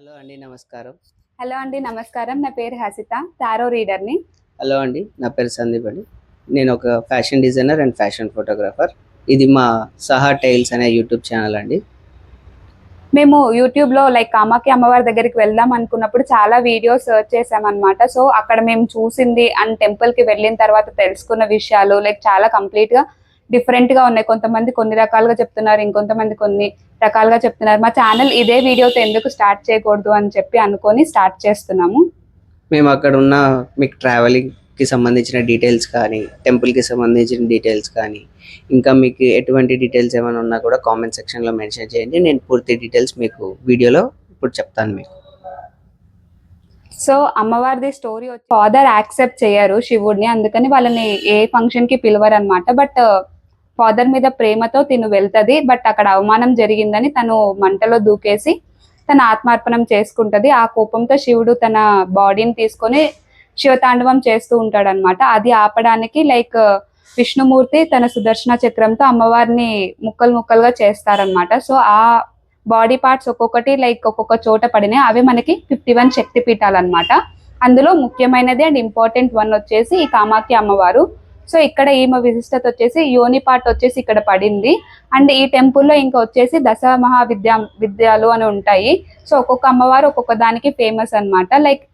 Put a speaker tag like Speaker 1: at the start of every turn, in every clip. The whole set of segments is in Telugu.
Speaker 1: హలో అండి. నమస్కారం.
Speaker 2: హలో అండి. నమస్కారం. నా పేరు హసిత. టారో రీడర్‌ని.
Speaker 1: హలో అండి. నా పేరు సందీప్ అండి. నేను ఒక fashion designer and fashion photographer. ఇది మా సహా టైల్స్ అనే యూట్యూబ్ ఛానల్ అండి.
Speaker 2: మేము యూట్యూబ్‌లో కామాఖ్య అమ్మవారి దగ్గరికి వెళ్దాం అనుకున్నప్పుడు చాలా వీడియోస్ సెర్చ్ చేశామన్నమాట. సో, అక్కడ మేము చూసింది అండ్ టెంపుల్‌కి వెళ్ళిన తర్వాత తెలుసుకున్న విషయాలు చాలా కంప్లీట్‌గా డిఫరెంట్‌గా ఉన్నాయి. కొంతమంది కొన్ని రకాలుగా చెప్తున్నారు. ఇంకొంతమంది కొన్ని రకాలుగా చెప్తున్నారు. మా ఛానల్ ఇదే వీడియోతో ఎందుకు స్టార్ట్ చేయకూడదు అని చెప్పి అనుకోని స్టార్ట్ చేస్తున్నాము.
Speaker 1: మేము అక్కడ ఉన్న మీకు ట్రావెలింగ్‌కి సంబంధించిన డీటెయిల్స్ కానీ, టెంపుల్‌కి సంబంధించిన డీటెయిల్స్ కానీ, ఇంకా మీకు ఎటువంటి డీటెయిల్స్ ఏమైనా ఉన్నా కూడా కామెంట్ సెక్షన్‌లో మెన్షన్ చేయండి. నేను పూర్తి డీటెయిల్స్ మీకు వీడియోలో ఇప్పుడు చెప్తాను మీకు.
Speaker 2: సో, అమ్మవారిది స్టోరీ వచ్చి ఫాదర్ యాక్సెప్ట్ చేయరు శివుడిని. అందుకని వాళ్ళని ఏ ఫంక్షన్‌కి పిలవరనమాట. బట్ ఫాదర్ మీద ప్రేమతో తిను వెళ్తది. బట్ అక్కడ అవమానం జరిగిందని తను మంటలో దూకేసి తన ఆత్మార్పణం చేసుకుంటది. ఆ కోపంతో శివుడు తన బాడీని తీసుకొని శివతాండవం చేస్తూ ఉంటాడనమాట. అది ఆపడానికి విష్ణుమూర్తి తన సుదర్శన చక్రంతో అమ్మవారిని ముక్కలు ముక్కలుగా చేస్తారనమాట. సో, ఆ బాడీ పార్ట్స్ ఒక్కొక్కటి ఒక్కొక్క చోట పడినాయి. అవి మనకి 51 శక్తి పీఠాలన్నమాట. అందులో ముఖ్యమైనది అండ్ ఇంపార్టెంట్ వన్ వచ్చేసి ఈ కామాఖ్య అమ్మవారు. సో, ఇక్కడ ఈమె విశిష్టత వచ్చేసి యోని పార్ట్ వచ్చేసి ఇక్కడ పడింది. అండ్ ఈ టెంపుల్‌లో ఇంకా వచ్చేసి దశ విద్యాలు అని ఉంటాయి. సో, ఒక్కొక్క అమ్మవారు ఒక్కొక్క దానికి ఫేమస్ అన్నమాట.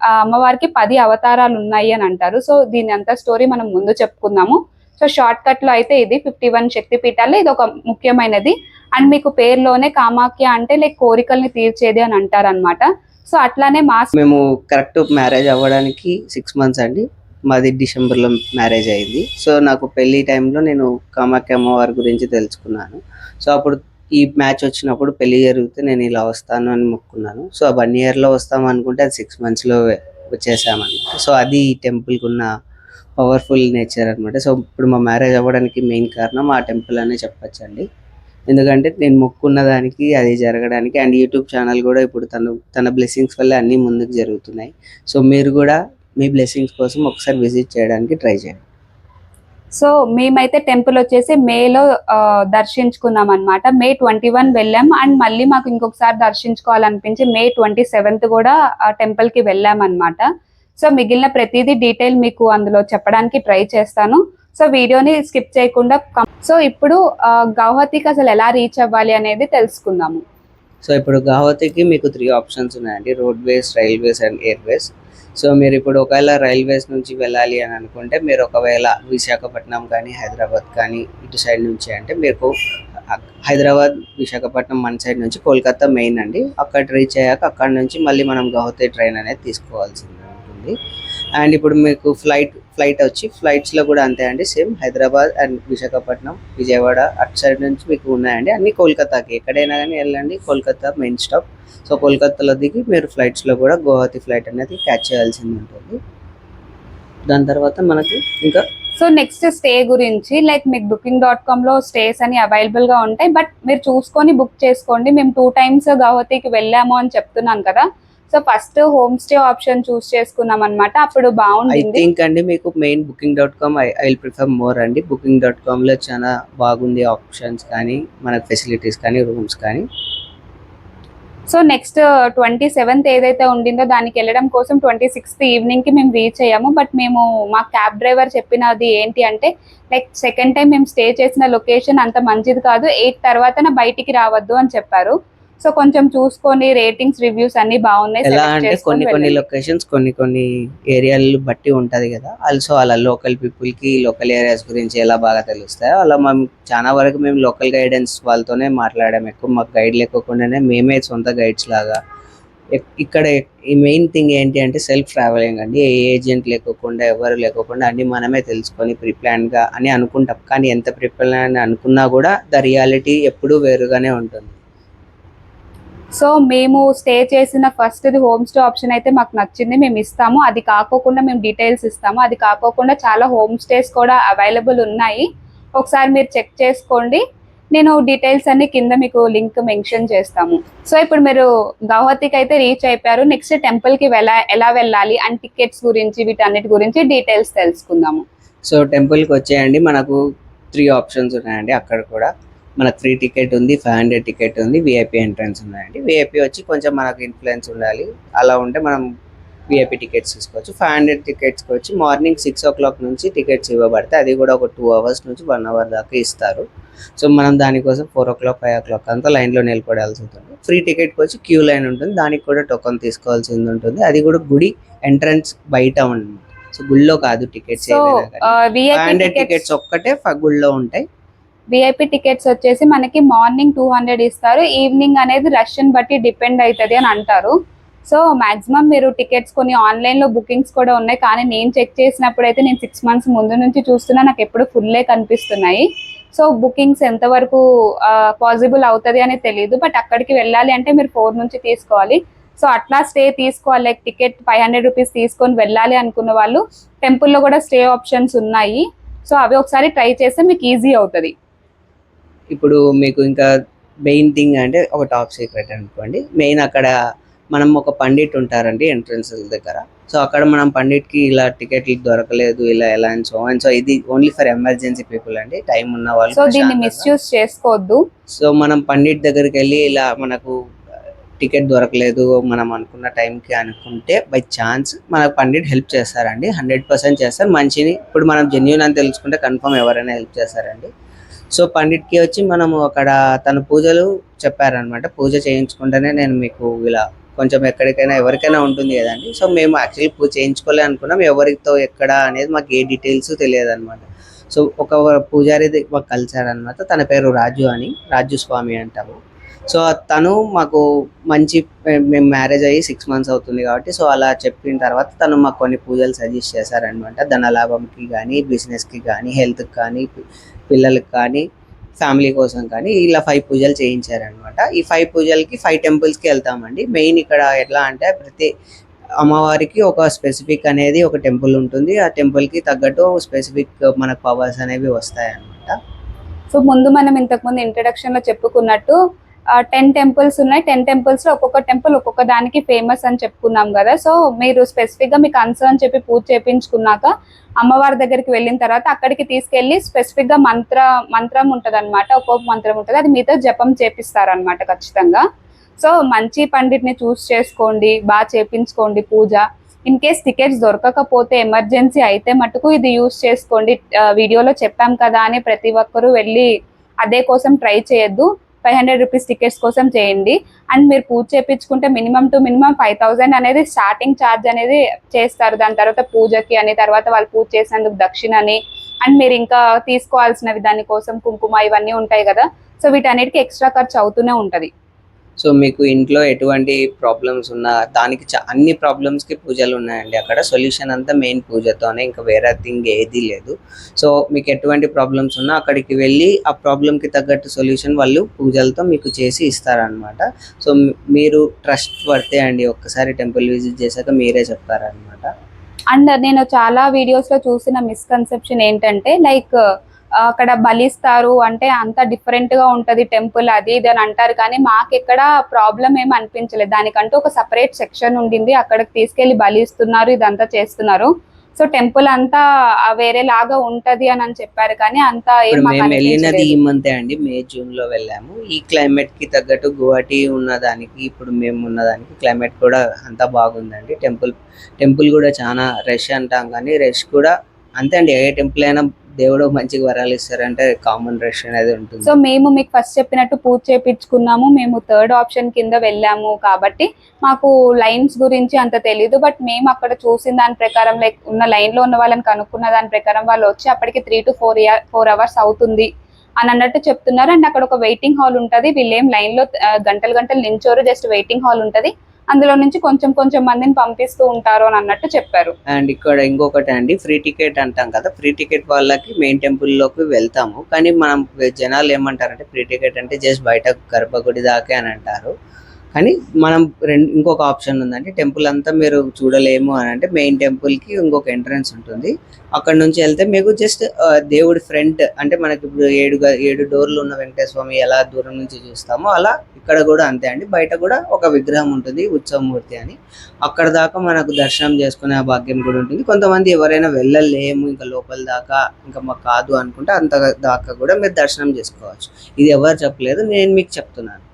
Speaker 2: ఆ అమ్మవారికి 10 అవతారాలు ఉన్నాయి అని అంటారు. సో, దీని అంతా స్టోరీ మనం ముందు చెప్పుకుందాము. సో, షార్ట్ కట్‌లో అయితే ఇది 51 శక్తి పీఠాల్లో ఇది ఒక ముఖ్యమైనది. అండ్ మీకు పేరులోనే కామాఖ్య అంటే కోరికల్ని తీర్చేది అని అంటారనమాట. సో, అట్లానే
Speaker 1: మేము కరెక్ట్ మ్యారేజ్ అవ్వడానికి 6 మంత్స్ అండి. మాది డిసెంబర్‌లో మ్యారేజ్ అయింది. సో, నాకు పెళ్లి టైంలో నేను కామాఖ్య అమ్మవారి గురించి తెలుసుకున్నాను. సో, అప్పుడు ఈ మ్యాచ్ వచ్చినప్పుడు పెళ్లి జరిగితే నేను ఇలా వస్తాను అని మొక్కుకున్నాను. సో, 1 ఇయర్‌లో వస్తాం అనుకుంటే అది 6 మంత్స్‌లో వచ్చేసామన్నమాట. సో, అది ఈ టెంపుల్‌కి ఉన్న పవర్‌ఫుల్ నేచర్ అనమాట. సో, ఇప్పుడు మా మ్యారేజ్ అవ్వడానికి మెయిన్ కారణం ఆ టెంపుల్ అనే చెప్పొచ్చండి. ఎందుకంటే నేను మొక్కుకున్న దానికి అది జరగడానికి అండ్ యూట్యూబ్ ఛానల్ కూడా ఇప్పుడు తన బ్లెస్సింగ్స్ వల్ల అన్నీ ముందుకు జరుగుతున్నాయి. సో, మీరు కూడా మీ బ్లెస్సింగ్స్ కోసం ఒకసారి విజిట్ చేయడానికి ట్రై చేయండి.
Speaker 2: సో, మేమైతే టెంపుల్ వచ్చేసి మేలో దర్శించుకున్నాం అనమాట. మే 21 వెళ్ళాం. అండ్ మళ్ళీ మాకు ఇంకొకసారి దర్శించుకోవాలనిపించి మే 27 కూడా ఆ టెంపుల్‌కి వెళ్ళామన్నమాట. సో, మిగిలిన ప్రతీదీ డీటెయిల్ మీకు అందులో చెప్పడానికి ట్రై చేస్తాను. సో, వీడియోని స్కిప్ చేయకుండా సో, ఇప్పుడు గౌహతికి అసలు ఎలా రీచ్ అవ్వాలి అనేది తెలుసుకుందాము.
Speaker 1: సో, ఇప్పుడు గౌహతికి మీకు 3 ఆప్షన్స్ ఉన్నాయండి. Roadways, railways and Airways. So, మీరు ఇప్పుడు ఒకవేళ రైల్వేస్ నుంచి వెళ్ళాలి అని అనుకుంటే మీరు ఒకవేళ విశాఖపట్నం కానీ, హైదరాబాద్ కానీ ఇటు సైడ్ నుంచి అంటే మీకు హైదరాబాద్, విశాఖపట్నం మన సైడ్ నుంచి కోల్కతా మెయిన్ అండి. అక్కడ రీచ్ అయ్యాక అక్కడ నుంచి మళ్ళీ మనం గౌహతి ట్రైన్ అనేది తీసుకోవాల్సి ఉంటుంది. అండ్ ఇప్పుడు మీకు ఫ్లైట్ వచ్చి ఫ్లైట్స్‌లో కూడా అంతే అండి. సేమ్ హైదరాబాద్ అండ్ విశాఖపట్నం, విజయవాడ అటు సైడ్ నుంచి మీకు ఉన్నాయండి. అన్నీ కోల్కతాకి ఎక్కడైనా కానీ వెళ్ళండి. Kolkata main stop. సో, కోల్కతాలో దిగి మీరు ఫ్లైట్స్‌లో కూడా గౌహతి ఫ్లైట్ అనేది క్యాచ్ చేయాల్సింది ఉంటుంది. దాని తర్వాత మనకి ఇంకా
Speaker 2: సో, నెక్స్ట్ స్టే గురించి మీకు booking.comలో స్టేస్ అని అవైలబుల్‌గా ఉంటాయి. బట్ మీరు చూసుకొని బుక్ చేసుకోండి. మేము 2 టైమ్స్ గౌహతికి వెళ్ళాము అని చెప్తున్నాను కదా! So, first home stay option choose చేసుకున్నాం అనమాట. అప్పుడు
Speaker 1: ఐ
Speaker 2: బాగుండింది.
Speaker 1: థింక్ అండి మీకు main booking.com I will prefer more అండి. booking.comలో చాలా బాగుంది ఆప్షన్స్ కానీ, మనకు ఫెసిలిటీస్ కానీ, రూమ్స్ కానీ.
Speaker 2: సో, నెక్స్ట్ 27th ఏదైతే ఉండిందో దానికి వెళ్ళడం కోసం 26th ఈవినింగ్‌కి మేము రీచ్ అయ్యాము. బట్ మేము మా క్యాబ్ డ్రైవర్ చెప్పినది ఏంటి అంటే సెకండ్ టైం మేము స్టే చేసిన లొకేషన్ అంత మంచిది కాదు. 8 తర్వాతన బయటికి రావద్దు అని చెప్పారు. సో, కొంచెం చూసుకొని రేటింగ్స్, రివ్యూస్ అన్నీ బాగున్నాయి.
Speaker 1: ఎలా
Speaker 2: సెలెక్ట్
Speaker 1: అంటే
Speaker 2: చేసుకొని
Speaker 1: కొన్ని
Speaker 2: వెళ్ళండి.
Speaker 1: లొకేషన్స్ కొన్ని ఏరియాలు బట్టి ఉంటది కదా! ఆల్సో అలా లోకల్ పీపుల్‌కి లోకల్ ఏరియాస్ గురించి ఎలా బాగా తెలుస్తాయో అలా చాలా వరకు మేము లోకల్ గైడెన్స్ వాళ్ళతోనే మాట్లాడాము ఎక్కువ. మాకు గైడ్ లేకోకుండానే మేమే సొంత గైడ్స్ లాగా ఇక్కడ ఈ మెయిన్ థింగ్ ఏంటి అంటే సెల్ఫ్ ట్రావెలింగ్ అండి. ఏ ఏజెంట్ లేకోకుండా, ఎవరు లేకోకుండా అన్నీ మనమే తెలుసుకొని ప్రిప్లాన్డ్‌గా అని అనుకుంటాం. కానీ ఎంత ప్రిప్లాన్ అనుకున్నా కూడా ద రియాలిటీ ఎప్పుడూ వేరుగానే ఉంటుంది.
Speaker 2: సో, మేము స్టే చేసిన ఫస్ట్‌ది హోమ్ స్టే ఆప్షన్ అయితే మాకు నచ్చింది. మేము ఇస్తాము. అది కాకోకుండా మేము డీటెయిల్స్ ఇస్తాము. అది కాకోకుండా చాలా హోమ్ స్టేస్ కూడా అవైలబుల్ ఉన్నాయి. ఒకసారి మీరు చెక్ చేసుకోండి. నేను డీటెయిల్స్ అన్ని కింద మీకు లింక్ మెన్షన్ చేస్తాము. సో, ఇప్పుడు మీరు గౌహతికి అయితే రీచ్ అయిపోయారు. నెక్స్ట్ టెంపుల్‌కి ఎలా వెళ్ళాలి అండ్ టికెట్స్ గురించి వీటన్నిటి గురించి డీటెయిల్స్ తెలుసుకుందాము.
Speaker 1: సో, టెంపుల్‌కి వచ్చేయండి. మనకు 3 ఆప్షన్స్ ఉన్నాయండి అక్కడ కూడా. మనకు ఫ్రీ టికెట్ ఉంది, 500 టికెట్ ఉంది, విఐపి ఎంట్రన్స్ ఉన్నాయండి. విఐపి వచ్చి కొంచెం మనకు ఇన్ఫ్లుయెన్స్ ఉండాలి, అలా ఉంటే మనం విఐపి టికెట్స్ తీసుకోవచ్చు. 500 టికెట్స్కి వచ్చి మార్నింగ్ 6 o'clock నుంచి టికెట్స్ ఇవ్వబడతాయి, అది కూడా ఒక 2 hours నుంచి 1 hour దాకా ఇస్తారు. సో మనం దానికోసం 4 o'clock 5 o'clock అంతా లైన్లో నిలబడాల్సి ఉంటుంది. ఫ్రీ టికెట్కి వచ్చి క్యూ లైన్ ఉంటుంది, దానికి కూడా టోకన్ తీసుకోవాల్సింది ఉంటుంది, అది కూడా గుడి ఎంట్రన్స్ బయట ఉంటుంది. సో గుడిలో కాదు టికెట్స్
Speaker 2: సో
Speaker 1: ఏవైనా కానీ. 500
Speaker 2: విఐపి
Speaker 1: టికెట్స్ ఒక్కటే గుడిలో ఉంటాయి.
Speaker 2: విఐపి టికెట్స్ వచ్చేసి మనకి మార్నింగ్ 200 ఇస్తారు, ఈవినింగ్ అనేది రష్ని బట్టి డిపెండ్ అవుతుంది అని అంటారు. సో మాక్సిమం మీరు టికెట్స్ కొన్ని ఆన్లైన్లో బుకింగ్స్ కూడా ఉన్నాయి, కానీ నేను చెక్ చేసినప్పుడు అయితే నేను 6 months ముందు నుంచి చూస్తున్నా, నాకు ఎప్పుడు ఫుల్లే కనిపిస్తున్నాయి. సో బుకింగ్స్ ఎంతవరకు పాసిబుల్ అవుతుంది అని తెలియదు, బట్ అక్కడికి వెళ్ళాలి అంటే మీరు 4 నుంచి తీసుకోవాలి. సో అట్లా స్టే తీసుకోవాలి, లైక్ టికెట్ 500 రూపీస్ తీసుకొని వెళ్ళాలి అనుకున్న వాళ్ళు టెంపుల్లో కూడా స్టే ఆప్షన్స్ ఉన్నాయి. సో అవి ఒకసారి ట్రై చేస్తే మీకు ఈజీ అవుతుంది.
Speaker 1: ఇప్పుడు మీకు ఇంకా మెయిన్ థింగ్ అంటే ఒక టాప్ సీక్రెట్ అనుకోండి, మెయిన్ అక్కడ మనం ఒక పండిట్ ఉంటారండి ఎంట్రన్స్ దగ్గర. సో అక్కడ మనం పండిట్కి ఇలా టికెట్లు దొరకలేదు ఇలా ఎలా అండ్ సో ఇది ఓన్లీ ఫర్ ఎమర్జెన్సీ పీపుల్ అండి, టైం ఉన్న వాళ్ళు.
Speaker 2: సో దీన్ని మిస్యూజ్ చేసుకోవద్దు.
Speaker 1: సో మనం పండిట్ దగ్గరికి వెళ్ళి ఇలా మనకు టికెట్ దొరకలేదు మనం అనుకున్న టైంకి అనుకుంటే బై ఛాన్స్ మనకు పండిట్ హెల్ప్ చేస్తారండి, 100% చేస్తారు. మంచిని ఇప్పుడు మనం జెన్యూన్ అని తెలుసుకుంటే కన్ఫర్మ్ ఎవరైనా హెల్ప్ చేస్తారండి. సో పండిట్కి వచ్చి మనము అక్కడ తన పూజలు చెప్పారనమాట, పూజ చేయించుకుంటేనే నేను మీకు ఇలా కొంచెం ఎక్కడికైనా ఎవరికైనా ఉంటుంది కదండి. సో మేము యాక్చువల్లీ పూజ చేయించుకోలే అనుకున్నాం, ఎవరితో ఎక్కడ అనేది మాకు ఏ డీటెయిల్స్ తెలియదు అనమాట. సో ఒక పూజారి మాకు కలిసారనమాట, తన పేరు రాజు అని, రాజు స్వామి అంటాము. సో తను మాకు మంచి, మేము మ్యారేజ్ అయ్యి 6 months అవుతుంది కాబట్టి, సో అలా చెప్పిన తర్వాత తను మాకు కొన్ని పూజలు సజెస్ట్ చేశారనమాట. ధనలాభంకి కానీ, బిజినెస్కి కానీ, హెల్త్కి కానీ, పిల్లలకి కానీ, ఫ్యామిలీ కోసం కానీ ఇలా 5 పూజలు చేయించారనమాట. ఈ 5 పూజలకి 5 temples-కి వెళ్తామండి. మెయిన్ ఇక్కడ ఎట్లా అంటే ప్రతి అమ్మవారికి ఒక స్పెసిఫిక్ అనేది ఒక టెంపుల్ ఉంటుంది, ఆ టెంపుల్కి తగ్గట్టు స్పెసిఫిక్ మనకు పవర్స్ అనేవి వస్తాయి అనమాట.
Speaker 2: సో ముందు మనం ఇంతకుముందు ఇంట్రడక్షన్ లో చెప్పుకున్నట్టు 10 temples ఉన్నాయి, 10 temples లో ఒక్కొక్క టెంపుల్ ఒక్కొక్క దానికి ఫేమస్ అని చెప్పుకున్నాం కదా. సో మీరు స్పెసిఫిక్ గా మీ కన్సర్న్ చెప్పి పూజ చేయించుకున్నాక అమ్మవారి దగ్గరికి వెళ్ళిన తర్వాత అక్కడికి తీసుకెళ్లి స్పెసిఫిక్ గా మంత్రం ఉంటది అనమాట, ఒక్కొక్క మంత్రం ఉంటుంది, అది మీతో జపం చేపిస్తారనమాట ఖచ్చితంగా. సో మంచి పండిట్ని చూస్ చేసుకోండి, బాగా చేపించుకోండి పూజ. ఇన్ కేస్ టికెట్స్ దొరకకపోతే ఎమర్జెన్సీ అయితే మటుకు ఇది యూస్ చేసుకోండి. వీడియోలో చెప్పాం కదా అని ప్రతి ఒక్కరూ వెళ్ళి అదే కోసం ట్రై చేయొద్దు, 500 రూపీస్ టికెట్స్ కోసం చేయండి. అండ్ మీరు పూజ చేయించుకుంటే మినిమం టు మినిమం 5000 అనేది స్టార్టింగ్ ఛార్జ్ అనేది చేస్తారు, దాని తర్వాత పూజకి అని, తర్వాత వాళ్ళు పూజ చేసినందుకు దక్షిణ అని, అండ్ మీరు ఇంకా తీసుకోవాల్సినవి దానికోసం కుంకుమ ఇవన్నీ ఉంటాయి కదా. సో వీటన్నిటికీ ఎక్స్ట్రా ఖర్చు అవుతూనే ఉంటుంది.
Speaker 1: సో మీకు ఇంట్లో ఎటువంటి ప్రాబ్లమ్స్ ఉన్నా దానికి అన్ని ప్రాబ్లమ్స్కి పూజలు ఉన్నాయండి, అక్కడ సొల్యూషన్ అంతా మెయిన్ పూజతోనే, ఇంకా వేరే థింగ్ ఏది లేదు. సో మీకు ఎటువంటి ప్రాబ్లమ్స్ ఉన్నా అక్కడికి వెళ్ళి ఆ ప్రాబ్లంకి తగ్గట్టు సొల్యూషన్ వాళ్ళు పూజలతో మీకు చేసి ఇస్తారనమాట. సో మీరు ట్రస్ట్ పడితే అండి, ఒక్కసారి టెంపుల్ విజిట్ చేశాక మీరే చెప్తారనమాట.
Speaker 2: అండ్ నేను చాలా వీడియోస్ లో చూసిన మిస్కన్సెప్షన్ ఏంటంటే లైక్ అక్కడ బలిస్తారు అంటే అంత డిఫరెంట్ గా ఉంటది టెంపుల్ అది ఇది అని అంటారు, కానీ మాకు ఎక్కడ ప్రాబ్లం ఏమి అనిపించలేదు. దానికంటూ ఒక సపరేట్ సెక్షన్ ఉండింది, అక్కడికి తీసుకెళ్లి బలిస్తున్నారు, ఇదంతా చేస్తున్నారు. సో టెంపుల్ అంతా వేరే లాగా ఉంటది అని చెప్పారు, కానీ అంతా
Speaker 1: మేము వెళ్ళినది ఈ మంత్ అండి, మే జూన్ లో వెళ్ళాము. ఈ క్లైమేట్ కి తగ్గట్టు గువాహటి ఉన్నదానికి ఇప్పుడు మేము ఉన్నదానికి క్లైమేట్ కూడా అంతా బాగుందండి. టెంపుల్ కూడా చాలా రష్ అంటాం, కానీ రష్ కూడా అంతే అండి, ఏ టెంపుల్ అయినా దేవుడు మంచిగా వరాలు ఇస్తారంటే కామన్ రష్ అనేది ఉంటుంది.
Speaker 2: సో మేము మీకు ఫస్ట్ చెప్పినట్టు పూజ చేయించుకున్నాము, మేము 3rd ఆప్షన్ కింద వెళ్ళాము కాబట్టి మాకు లైన్స్ గురించి అంత తెలీదు. బట్ మేము అక్కడ చూసిన దాని ప్రకారం లైక్ ఉన్న లైన్ లో ఉన్న వాళ్ళని కనుక్కున్న దాని ప్రకారం వాళ్ళు వచ్చి అప్పటికి 3 to 4 hours అవుతుంది అని అన్నట్టు చెప్తున్నారు. అండ్ అక్కడ ఒక వెయిటింగ్ హాల్ ఉంటుంది, వీళ్ళేం లైన్ లో గంటలు నించోరు, జస్ట్ వెయిటింగ్ హాల్ ఉంటుంది, అందులో నుంచి కొంచెం మందిని పంపిస్తూ ఉంటారు అని అన్నట్టు చెప్పారు.
Speaker 1: అండ్ ఇక్కడ ఇంకొకటి అండి, ఫ్రీ టికెట్ అంటాం కదా, ఫ్రీ టికెట్ వాళ్ళకి మెయిన్ టెంపుల్ లోకి వెళ్తాము, కానీ మనం జనాలు ఏమంటారంటే ఫ్రీ టికెట్ అంటే జస్ట్ బయట గర్భగుడి దాకే అని అంటారు. కానీ మనం ఇంకొక ఆప్షన్ ఉందంటే టెంపుల్ అంతా మీరు చూడలేము అని అంటే మెయిన్ టెంపుల్కి ఇంకొక ఎంట్రన్స్ ఉంటుంది. అక్కడ నుంచి వెళ్తే మీకు జస్ట్ దేవుడి ఫ్రంట్ అంటే మనకి ఇప్పుడు 7 డోర్లు ఉన్న వెంకటేశ్వర స్వామి ఎలా దూరం నుంచి చూస్తామో అలా ఇక్కడ కూడా అంతే అండి. బయట కూడా ఒక విగ్రహం ఉంటుంది ఉత్సవమూర్తి అని. అక్కడ దాకా మనకు దర్శనం చేసుకునే భాగ్యం కూడా ఉంటుంది. కొంతమంది ఎవరైనా వెళ్ళలేము ఇంకా లోపల దాకా ఇంకా మాకు కాదు అనుకుంటే అంత దాకా కూడా మీరు దర్శనం చేసుకోవచ్చు. ఇది ఎవరు చెప్పలేదు, నేను మీకు చెప్తున్నాను.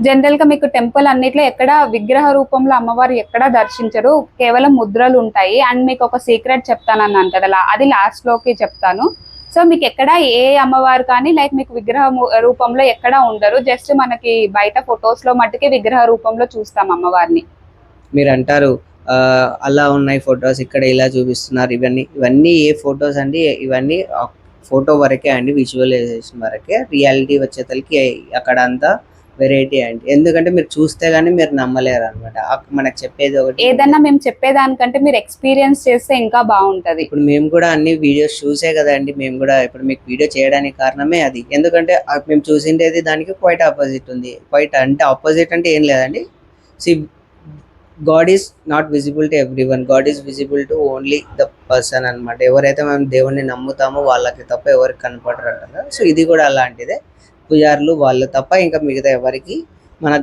Speaker 2: జనరల్ గా మీకు టెంపుల్ అన్నిట్లో ఎక్కడ విగ్రహ రూపంలో అమ్మవారు ఎక్కడ దర్శించరు, కేవలం ముద్రలు ఉంటాయి. అండ్ మీకు ఒక సీక్రెట్ చెప్తానన్నాను కదా, అది లాస్ట్ లోకి చెప్తాను. సో మీకు ఎక్కడ ఏ అమ్మవారు కానీ లైక్ మీకు విగ్రహ రూపంలో ఎక్కడ ఉండరు, జస్ట్ మనకి బయట ఫొటోస్ లో మట్టుకే విగ్రహ రూపంలో చూస్తాం అమ్మవారిని.
Speaker 1: మీరు అంటారు అలా ఉన్నాయి ఫొటోస్, ఇక్కడ ఇలా చూపిస్తున్నారు, ఇవన్నీ ఏ ఫొటోస్ అండి, ఇవన్నీ ఫోటో వరకే అండి, విజువలైజేషన్ వరకే. రియాలిటీ వచ్చేసరికి అక్కడ అంతా వెరైటీ అండి. ఎందుకంటే మీరు చూస్తే గానీ మీరు నమ్మలేరు అనమాట. మనకు చెప్పేది ఒకటి,
Speaker 2: ఏదన్నా మేము చెప్పేదానికంటే మీరు ఎక్స్పీరియన్స్ చేస్తే ఇంకా బాగుంటది.
Speaker 1: ఇప్పుడు మేము కూడా అన్ని వీడియోస్ చూసే కదండి మేము కూడా ఇప్పుడు మీకు వీడియో చేయడానికి కారణమే అది. ఎందుకంటే మేము చూసిండేది దానికి క్వైట్ ఆపోజిట్ ఉంది. క్వైట్ అంటే ఆపోజిట్ అంటే ఏం లేదండి. C God is not visible to every one, God is visible to only the person అనమాట. ఎవరైతే మనం దేవుణ్ణి నమ్ముతామో వాళ్ళకి తప్ప ఎవరికి కనపడరు అంటారు. సో ఇది కూడా అలాంటిదే. పూజారులు వాళ్ళు తప్ప ఇంకా మిగతా ఎవరికి మన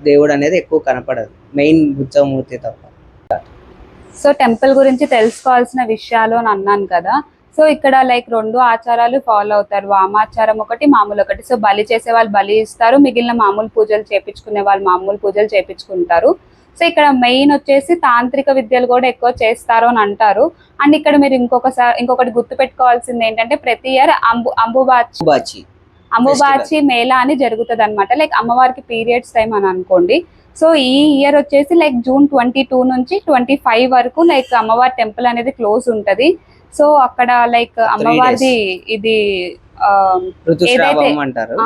Speaker 1: దేవుడు అనేది ఎక్కువ కనపడదు, మెయిన్ ఉత్సవమూర్తి తప్ప.
Speaker 2: సో టెంపుల్ గురించి తెలుసుకోవాల్సిన విషయాలు అని అన్నాను కదా. సో ఇక్కడ లైక్ 2 ఆచారాలు ఫాలో అవుతారు, వామాచారం ఒకటి, మామూలు ఒకటి. సో బలి చేసే వాళ్ళు బలి ఇస్తారు, మిగిలిన మామూలు పూజలు చేపించుకునే వాళ్ళు మామూలు పూజలు చేపించుకుంటారు. సో ఇక్కడ మెయిన్ వచ్చేసి తాంత్రిక విద్యలు కూడా ఎక్కువ చేస్తారు అని అంటారు. అండ్ ఇక్కడ మీరు ఇంకొకటి గుర్తు పెట్టుకోవాల్సింది ఏంటంటే ప్రతి ఇయర్ అంబుబాచి మేళా అని జరుగుతుంది అనమాట. లైక్ అమ్మవారికి పీరియడ్స్ టైం అని అనుకోండి. సో ఈ ఇయర్ వచ్చేసి లైక్ June 22 నుంచి 25 వరకు లైక్ అమ్మవారి టెంపుల్ అనేది క్లోజ్ ఉంటది. సో అక్కడ లైక్ అమ్మవారిది ఇది
Speaker 1: ఋతుస్రావం అంటారు.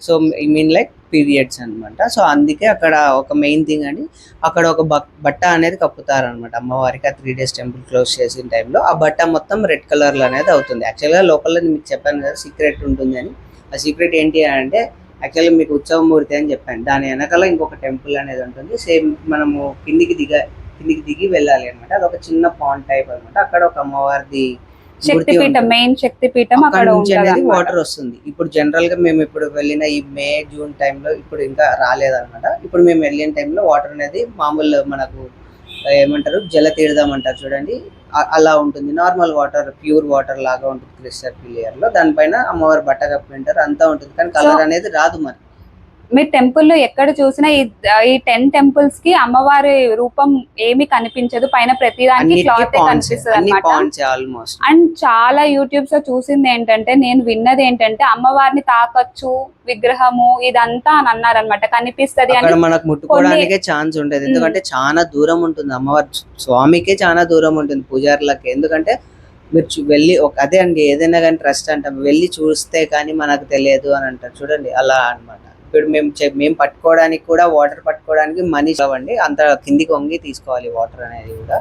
Speaker 1: So I mean like periods అనమాట. సో అందుకే అక్కడ ఒక మెయిన్ థింగ్ అండి, అక్కడ ఒక బట్ట అనేది కప్పుతారు అనమాట అమ్మవారికి. ఆ 3 days టెంపుల్ క్లోజ్ చేసిన టైంలో ఆ బట్ట మొత్తం రెడ్ కలర్ లో అనేది అవుతుంది. యాక్చువల్గా లోపల మీకు చెప్పాను కదా సీక్రెట్ ఉంటుంది అని. ఆ సీక్రెట్ ఏంటి అంటే యాక్చువల్గా మీకు ఉత్సవమూర్తి అని చెప్పాను, దాని వెనకాల ఇంకొక టెంపుల్ అనేది ఉంటుంది. సేమ్ మనము కిందికి దిగి వెళ్ళాలి అనమాట. అది ఒక చిన్న పాండ్ టైప్ అనమాట. అక్కడ ఒక అమ్మవారిది
Speaker 2: శక్తిపీఠం, మెయిన్ శక్తిపీఠం అక్కడ
Speaker 1: అనేది వాటర్ వస్తుంది. ఇప్పుడు జనరల్ గా మేము ఇప్పుడు వెళ్ళిన ఈ May June టైంలో ఇప్పుడు ఇంకా రాలేదన్నమాట. ఇప్పుడు మేము వెళ్ళిన టైంలో వాటర్ అనేది మామూలు మనకు ఏమంటారు జలతీర్థం అంటారు చూడండి, అలా ఉంటుంది. నార్మల్ వాటర్, ప్యూర్ వాటర్ లాగా ఉంటుంది క్రిస్టల్ క్లియర్ లో. దానిపైన అమ్మవారి బట్ట కప్పింటారు అంతా ఉంటుంది, కానీ కలర్ అనేది రాదు. మరి
Speaker 2: మీరు టెంపుల్లో ఎక్కడ చూసినా ఈ 10 temples కి అమ్మవారి రూపం ఏమి కనిపించదు, పైన ప్రతిదానికి క్లాత్ కనిపిస్తుంది అనమాట. అండ్ చాలా యూట్యూబ్స్ లో చూసింది ఏంటంటే, నేను విన్నది ఏంటంటే అమ్మవారిని తాకచ్చు విగ్రహము ఇదంతా అని అన్నారనమాట, కనిపిస్తది అని.
Speaker 1: మనకు ముట్టుకోవడానికే ఛాన్స్ ఉండదు, ఎందుకంటే చాలా దూరం ఉంటుంది అమ్మవారి స్వామికే, చాలా దూరం ఉంటుంది పూజారులకి. ఎందుకంటే మీరు వెళ్ళి అదే అండి, ఏదైనా కానీ ట్రస్ట్ అంటాం, వెళ్ళి చూస్తే కానీ మనకు తెలియదు అని అంటారు చూడండి, అలా అనమాట. ఇప్పుడు మేము పట్టుకోవడానికి కూడా, వాటర్ పట్టుకోవడానికి మనీ కావండి, అంత కిందికి వంగి తీసుకోవాలి వాటర్ అనేది కూడా.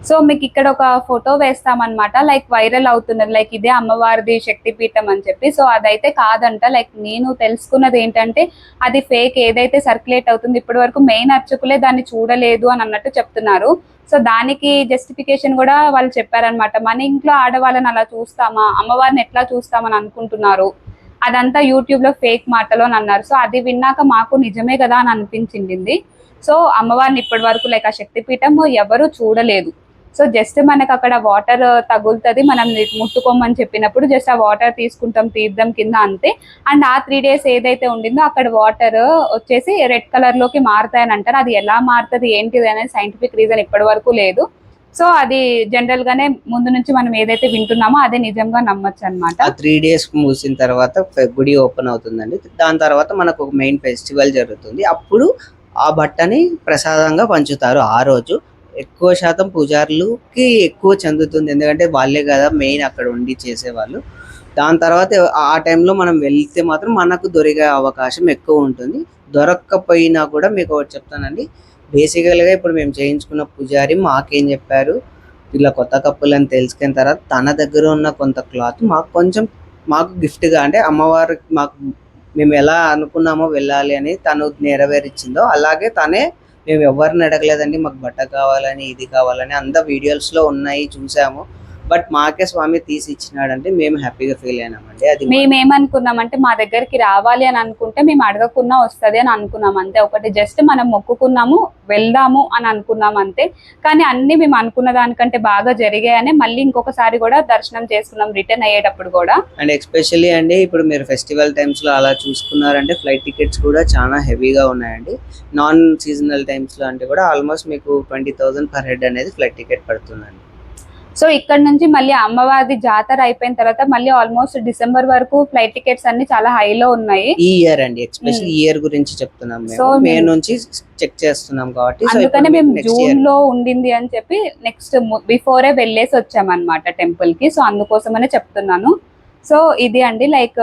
Speaker 2: సో మీకు ఇక్కడ ఒక ఫోటో వేస్తామన్నమాట, లైక్ వైరల్ అవుతున్నది, లైక్ ఇదే అమ్మవారిది శక్తిపీఠం అని చెప్పి. సో అదైతే కాదంట. లైక్ నేను తెలుసుకున్నది ఏంటంటే అది ఫేక్, ఏదైతే సర్క్యులేట్ అవుతుంది ఇప్పటి వరకు మెయిన్ అర్చకులే దాన్ని చూడలేదు అని అన్నట్టు చెప్తున్నారు. సో దానికి జస్టిఫికేషన్ కూడా వాళ్ళు చెప్పారనమాట. మన ఇంట్లో ఆడవాళ్ళని అలా చూస్తామా, అమ్మవారిని ఎట్లా చూస్తామని అనుకుంటున్నారు, అదంతా యూట్యూబ్ లో ఫేక్ మాటలు అని అన్నారు. సో అది విన్నాక మాకు నిజమే కదా అని అనిపించింది. సో అమ్మవారిని ఇప్పటి వరకు లైక్ ఆ శక్తిపీఠం ఎవరు చూడలేదు. సో జస్ట్ మనకు అక్కడ వాటర్ తగులుతుంది, మనం ముట్టుకోమని చెప్పినప్పుడు జస్ట్ ఆ వాటర్ తీసుకుంటాం తీర్థం కింద అంతే. అండ్ ఆ 3 days ఏదైతే ఉండిందో అక్కడ వాటర్ వచ్చేసి రెడ్ కలర్ లోకి మారుతాయని అంటారు. అది ఎలా మారుతుంది ఏంటిది అనేది సైంటిఫిక్ రీజన్ ఇప్పటి వరకు లేదు. సో అది జనరల్ గానే ముందు నుంచి మనం ఏదైతే వింటున్నామో అదే నిజంగా నమ్మొచ్చు అనమాట.
Speaker 1: 3 days మూసిన తర్వాత గుడి ఓపెన్ అవుతుందండి. దాని తర్వాత మనకు ఒక మెయిన్ ఫెస్టివల్ జరుగుతుంది. అప్పుడు ఆ బట్టని ప్రసాదంగా పంచుతారు. ఆ రోజు ఎక్కువ శాతం పూజారులకి ఎక్కువ చెందుతుంది, ఎందుకంటే వాళ్ళే కదా మెయిన్ అక్కడ ఉండి చేసేవాళ్ళు. దాని తర్వాత ఆ టైంలో మనం వెళ్తే మాత్రం మనకు దొరికే అవకాశం ఎక్కువ ఉంటుంది. దొరక్కపోయినా కూడా మీకు ఒకటి చెప్తానండి, బేసికల్గా ఇప్పుడు మేము చేయించుకున్న పూజారి మాకేం చెప్పారు, ఇలా కొత్త కప్పులు అని తెలుసుకున్న తర్వాత తన దగ్గర ఉన్న కొంత క్లాత్ మాకు గిఫ్ట్గా, అంటే అమ్మవారికి మాకు మేము ఎలా అనుకున్నామో వెళ్ళాలి అని తను నెరవేర్చిందో అలాగే తనే, మేము ఎవరిని అడగలేదండి మాకు బట్ట కావాలని ఇది కావాలని, అంత వీడియోస్లో ఉన్నాయి చూసాము, బట్ మాకే స్వామి తీసి ఇచ్చినాడంటే మేము హ్యాపీగా ఫీల్ అయినామండి. అది
Speaker 2: మేమేమనుకున్నామంటే మా దగ్గరికి రావాలి అని అనుకుంటే మేము అడగకున్నా వస్తుంది అని అనుకున్నాం అంతే. ఒకటి జస్ట్ మనం మొక్కుకున్నాము వెళ్దాము అని అనుకున్నాం అంతే. కానీ అన్ని మేము అనుకున్న దానికంటే బాగా జరిగాయని మళ్ళీ ఇంకొకసారి కూడా దర్శనం చేసుకున్నాం రిటర్న్ అయ్యేటప్పుడు కూడా.
Speaker 1: అండ్ ఎస్పెషల్లీ అండి ఇప్పుడు మీరు ఫెస్టివల్ టైమ్స్లో అలా చూసుకున్నారంటే ఫ్లైట్ టికెట్స్ కూడా చాలా హెవీగా ఉన్నాయండి. నాన్ సీజనల్ టైమ్స్లో అంటే కూడా ఆల్మోస్ట్ మీకు 20,000 పర్ హెడ్ అనేది ఫ్లైట్ టికెట్ పడుతుందండి.
Speaker 2: సో ఇక్కడ నుంచి మళ్ళీ అమ్మవారి జాతర అయిపోయిన తర్వాత మళ్ళీ ఆల్మోస్ట్ డిసెంబర్ వరకు ఫ్లైట్ టికెట్స్ అన్ని చాలా హైలో ఉన్నాయి
Speaker 1: ఈ ఇయర్ అండి. ఎస్పెషల్లీ ఈ ఇయర్ గురించి చెప్తున్నాం,
Speaker 2: సో
Speaker 1: మే నుంచి చెక్ చేస్తున్నాం కాబట్టి.
Speaker 2: అందుకనే మేము జూన్ లో ఉండింది అని చెప్పి నెక్స్ట్ బిఫోరే వెళ్ళేసి వచ్చామన్నమాట టెంపుల్ కి. సో అందుకోసమనే చెప్తున్నాను. సో ఇది అండి లైక్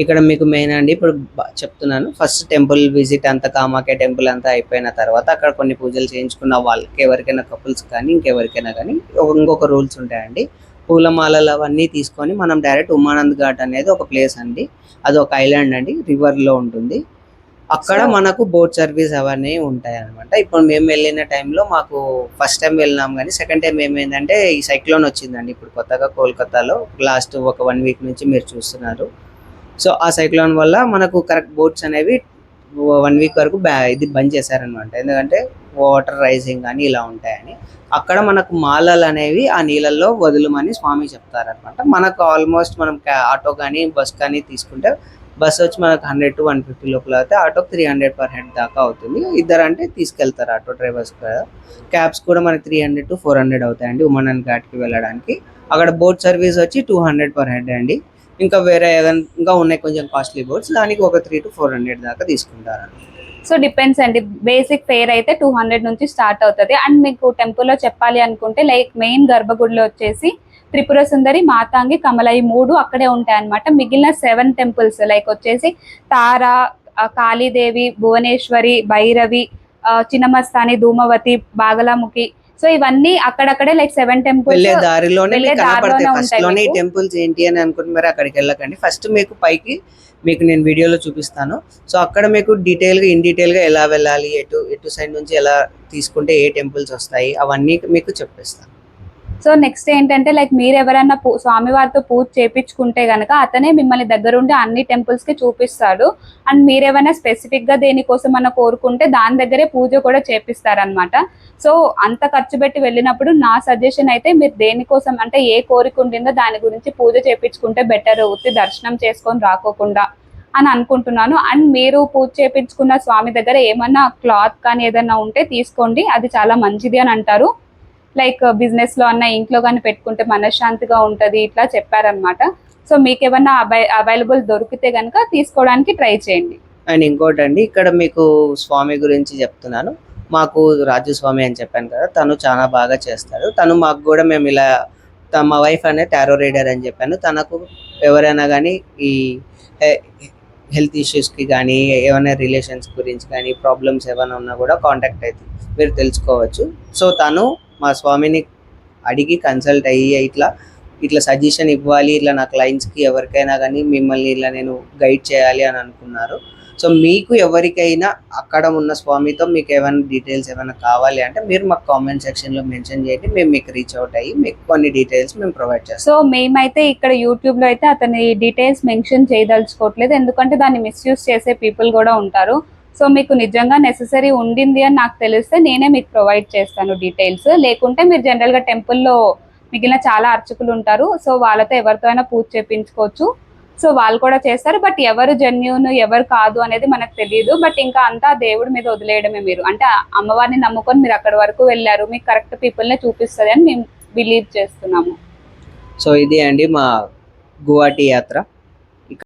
Speaker 1: ఇక్కడ మీకు మెయిన్ అండి ఇప్పుడు చెప్తున్నాను. ఫస్ట్ టెంపుల్ విజిట్ అంతా కామాఖ్య టెంపుల్ అంతా అయిపోయిన తర్వాత అక్కడ కొన్ని పూజలు చేయించుకున్న వాళ్ళకి ఎవరికైనా కపుల్స్ కానీ ఇంకెవరికైనా కానీ ఇంకొక రూల్స్ ఉంటాయండి. పూలమాలలు అవన్నీ తీసుకొని మనం డైరెక్ట్ ఉమానంద్ ఘాట్ అనేది ఒక ప్లేస్ అండి, అది ఒక ఐలాండ్ అండి, రివర్ లో ఉంటుంది. అక్కడ మనకు బోట్ సర్వీస్ అవన్నీ ఉంటాయి అనమాట. ఇప్పుడు మేము వెళ్ళిన టైంలో మాకు ఫస్ట్ టైం వెళ్ళినాం, కానీ సెకండ్ టైం ఏమైందంటే ఈ సైక్లోన్ వచ్చిందండి ఇప్పుడు కొత్తగా కోల్కతాలో. లాస్ట్ ఒక 1 వీక్ నుంచి మీరు చూస్తున్నారు. సో ఆ సైక్లోన్ వల్ల మనకు కరెక్ట్ బోట్స్ అనేవి 1 వీక్ వరకు ఇది బంద్ చేశారనమాట. ఎందుకంటే వాటర్ రైజింగ్ కానీ ఇలా ఉంటాయని. అక్కడ మనకు మాలలు అనేవి ఆ నీళ్ళల్లో వదులుమని స్వామి చెప్తారనమాట. మనకు ఆల్మోస్ట్ మనం ఆటో కానీ బస్ కానీ తీసుకుంటే బస్ వచ్చి మనకు 100 to 150 లోపల అయితే, ఆటోకి 300 పర్ హెడ్ దాకా అవుతుంది. ఇద్దరంటే తీసుకెళ్తారు ఆటో డ్రైవర్స్ కూడా. క్యాబ్స్ కూడా మనకి 300 to 400 అవుతాయండి ఉమానంద్ ఘాట్కి వెళ్ళడానికి. అక్కడ బోట్ సర్వీస్ వచ్చి 200 పర్ హెడ్ అండి. ఇంకా వేరే ఇంకా ఉన్నాయి కొంచెం కాస్ట్లీ బోట్స్, దానికి ఒక 300 to 400 దాకా తీసుకుంటారు.
Speaker 2: సో డిపెండ్స్ అండి. బేసిక్ ఫేర్ అయితే 200 నుంచి స్టార్ట్ అవుతుంది. అండ్ మీకు టెంపుల్లో చెప్పాలి అనుకుంటే లైక్ మెయిన్ గర్భగుడిలో వచ్చేసి త్రిపుర సుందరి, మాతాంగి, కమల ఈ 3 అక్కడే ఉంటాయి అనమాట. మిగిలిన 7 టెంపుల్స్ లైక్ వచ్చేసి తారా, కాళీదేవి, భువనేశ్వరి, భైరవి, చిన్నమస్తాని, ధూమవతి, బాగలాముఖి, సో ఇవన్నీ అక్కడక్కడే లైక్ 7 టెంపుల్స్
Speaker 1: దారిలోనే కనపడతాయి. ఫస్ట్ లోనే ఈ టెంపుల్స్ ఏంటి అని అనుకుంటే మరి అక్కడికి వెళ్ళకండి. ఫస్ట్ మీకు పైకి మీకు నేను వీడియోలో చూపిస్తాను. సో అక్కడ మీకు ఇన్ డీటెయిల్ గా ఎలా వెళ్ళాలి, ఎటు సైడ్ నుంచి ఎలా తీసుకుంటే ఏ టెంపుల్స్ వస్తాయి అవన్నీ మీకు చెప్పేస్తాను.
Speaker 2: సో నెక్స్ట్ ఏంటంటే లైక్ మీరు ఎవరైనా స్వామివారితో పూజ చేయించుకుంటే గనక అతనే మిమ్మల్ని దగ్గరుండి అన్ని టెంపుల్స్ కి చూపిస్తాడు. అండ్ మీరేమైనా స్పెసిఫిక్ గా దేనికోసం అన్న కోరుకుంటే దాని దగ్గరే పూజ కూడా చేపిస్తారనమాట. సో అంత ఖర్చు పెట్టి వెళ్ళినప్పుడు నా సజెషన్ అయితే మీరు దేనికోసం అంటే ఏ కోరిక ఉండిందో దాని గురించి పూజ చేయించుకుంటే బెటర్, ఉత్తి దర్శనం చేసుకొని రాకోకుండా అని అనుకుంటున్నాను. అండ్ మీరు పూజ చేయించుకున్న స్వామి దగ్గర ఏమన్నా క్లాత్ కానీ ఏదన్నా ఉంటే తీసుకోండి, అది చాలా మంచిది అని అంటారు. లైక్ బిజినెస్ లో అన్న ఇంట్లో కానీ పెట్టుకుంటే మనశ్శాంతిగా ఉంటది ఇట్లా చెప్పారనమాట. సో మీకు ఏమన్నా అవైలబుల్ దొరికితే కనుక తీసుకోవడానికి ట్రై చేయండి.
Speaker 1: అండ్ ఇంకోటి అండి, ఇక్కడ మీకు స్వామి గురించి చెప్తున్నాను. మాకు రాజు స్వామి అని చెప్పాను కదా, తను చాలా బాగా చేస్తారు. తను మాకు కూడా మేము ఇలా మా వైఫ్ అనే టారో రీడర్ అని చెప్పాను. తనకు ఎవరైనా కానీ ఈ హెల్త్ ఇష్యూస్కి కానీ ఏమైనా రిలేషన్స్ గురించి కానీ ప్రాబ్లమ్స్ ఏమైనా ఉన్నా కూడా కాంటాక్ట్ అయితే మీరు తెలుసుకోవచ్చు. సో తను మా స్వామిని అడిగి కన్సల్ట్ అయ్యి ఇట్లా సజెషన్ ఇవ్వాలి, ఇట్లా నా క్లయింట్స్కి ఎవరికైనా కానీ మిమ్మల్ని ఇలా నేను గైడ్ చేయాలి అని అనుకున్నారు. సో మీకు ఎవరికైనా అక్కడ ఉన్న స్వామితో మీకు ఏమైనా డీటెయిల్స్ ఏమైనా కావాలి అంటే మీరు మాకు కామెంట్ సెక్షన్లో మెన్షన్ చేయండి, మేము మీకు రీచ్ అవుట్ అయ్యి మీకు కొన్ని డీటెయిల్స్ మేము ప్రొవైడ్ చేస్తాం.
Speaker 2: సో మేమైతే ఇక్కడ యూట్యూబ్లో అయితే అతని డీటెయిల్స్ మెన్షన్ చేయదలుచుకోవట్లేదు, ఎందుకంటే దాన్ని మిస్యూజ్ చేసే పీపుల్ కూడా ఉంటారు. సో మీకు నిజంగా నెససరీ ఉండింది అని నాకు తెలిస్తే నేనే మీకు ప్రొవైడ్ చేస్తాను డీటెయిల్స్. లేకుంటే మీరు జనరల్గా టెంపుల్లో మిగిలిన చాలా అర్చకులు ఉంటారు, సో వాళ్ళతో ఎవరితో అయినా పూజ చేయించుకోవచ్చు. సో వాళ్ళు కూడా చేస్తారు. బట్ ఎవరు జెన్యూన్ ఎవరు కాదు అనేది మనకు తెలియదు. బట్ ఇంకా అంతా దేవుడి మీద వదిలేయడమే. మీరు అంటే అమ్మవారిని నమ్ముకొని మీరు అక్కడి వరకు వెళ్ళారు, మీకు కరెక్ట్ పీపుల్నే చూపిస్తుంది అని మేము బిలీవ్ చేస్తున్నాము.
Speaker 1: సో ఇది అండి మా గువాహటి యాత్ర.